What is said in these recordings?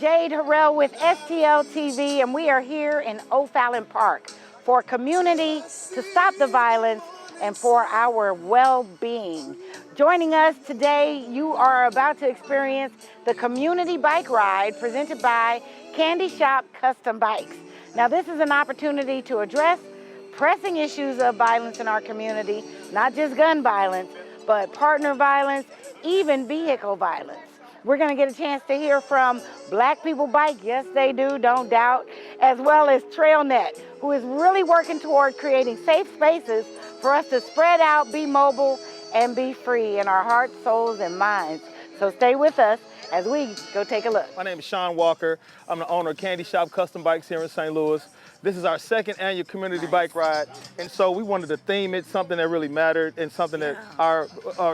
Jade Harrell with STL TV, and we are here in O'Fallon Park for community to stop the violence and for our well-being. Joining us today, you are about to experience the community bike ride presented by Candy Shop Custom Bikes. Now, this is an opportunity to address pressing issues of violence in our community, not just gun violence, but partner violence, even vehicle violence. We're going to get a chance to hear from Black People Bike, yes they do, don't doubt, as well as Trailnet, who is really working toward creating safe spaces for us to spread out, be mobile, and be free in our hearts, souls, and minds. So stay with us as we go take a look. My name is Sean Walker. I'm the owner of Candy Shop Custom Bikes here in St. Louis. This is our second annual community bike ride, and so we wanted to theme it something that really mattered and something that our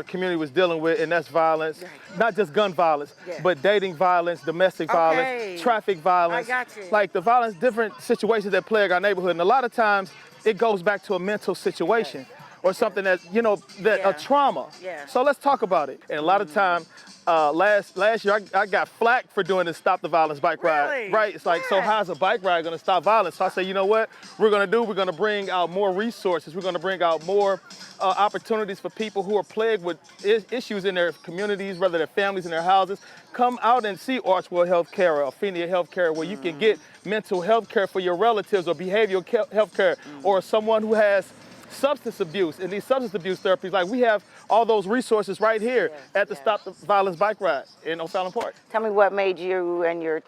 community was dealing with, and that's violence. Not just gun violence, but dating violence, domestic violence, traffic violence. I got you. Like the violence, different situations that plague our neighborhood, and a lot of times it goes back to a mental situation or something that, a trauma. So let's talk about it. And a lot of time, last year I got flack for doing this Stop the Violence bike ride, right? It's like, so how's a bike ride gonna stop violence? So I say, you know what we're gonna bring out more resources. We're gonna bring out more opportunities for people who are plagued with issues in their communities, whether their families in their houses. Come out and see Archwell Healthcare or Affinia Healthcare, where you can get mental health care for your relatives, or behavioral health care, or someone who has substance abuse. And these substance abuse therapies, like, we have all those resources right here at the Stop the Violence bike ride in O'Fallon Park. Tell me what made you and your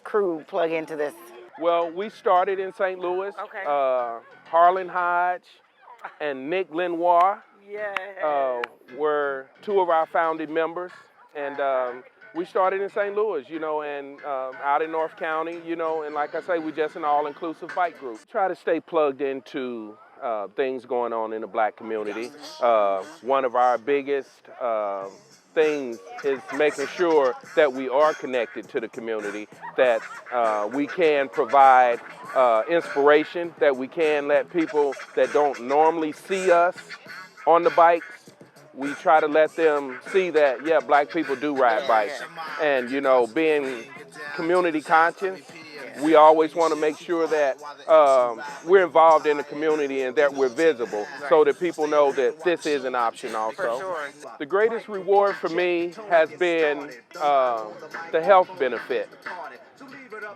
crew plug into this. Well, we started in St. Louis. Harlan Hodge and Nick Lenoir were two of our founding members. And we started in St. Louis, and out in North County, and like I say, we're just an all-inclusive bike group. Try to stay plugged into things going on in the Black community. One of our biggest things is making sure that we are connected to the community, that we can provide inspiration, that we can let people that don't normally see us on the bikes, we try to let them see that, Black people do ride bikes. And, being community conscious, we always want to make sure that we're involved in the community and that we're visible, so that people know that this is an option also. The greatest reward for me has been the health benefit.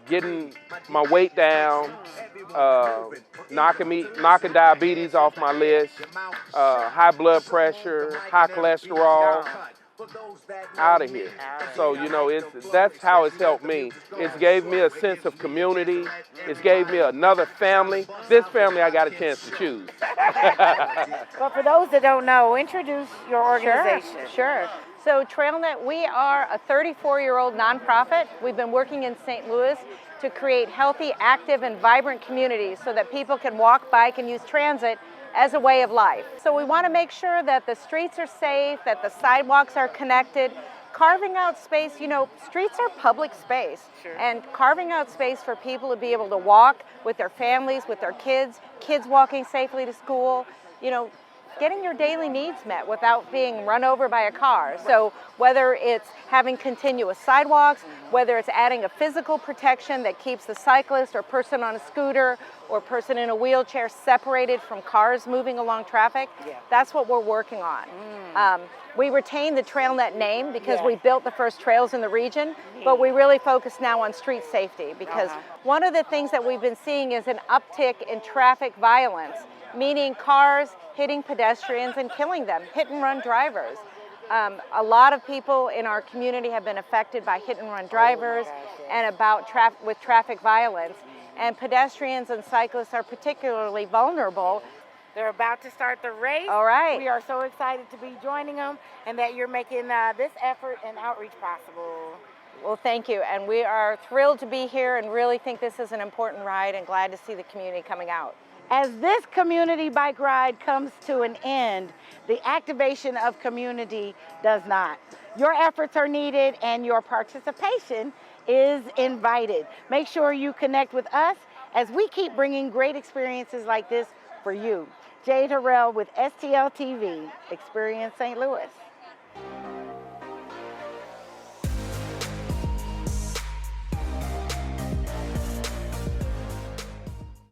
Getting my weight down, knocking diabetes off my list, high blood pressure, high cholesterol, out of here. So, that's how it's helped me. It's gave me a sense of community. It's gave me another family. This family I got a chance to choose. Well, for those that don't know, introduce your organization. Sure. So Trailnet, we are a 34-year-old nonprofit. We've been working in St. Louis to create healthy, active, and vibrant communities so that people can walk, bike, and use transit as a way of life. So we want to make sure that the streets are safe, that the sidewalks are connected, carving out space. Streets are public space, and carving out space for people to be able to walk with their families, with their kids walking safely to school, getting your daily needs met without being run over by a car. So whether it's having continuous sidewalks, whether it's adding a physical protection that keeps the cyclist or person on a scooter or person in a wheelchair separated from cars moving along traffic, that's what we're working on. We retain the Trailnet name because we built the first trails in the region, but we really focus now on street safety, because one of the things that we've been seeing is an uptick in traffic violence, meaning cars hitting pedestrians and killing them, hit-and-run drivers. A lot of people in our community have been affected by hit-and-run drivers and with traffic violence. And pedestrians and cyclists are particularly vulnerable. They're about to start the race. All right. We are so excited to be joining them, and that you're making this effort and outreach possible. Well, thank you. And we are thrilled to be here and really think this is an important ride, and glad to see the community coming out. As this community bike ride comes to an end, the activation of community does not. Your efforts are needed, and your participation is invited. Make sure you connect with us as we keep bringing great experiences like this for you. Jade Harrell with STL TV, Experience St. Louis.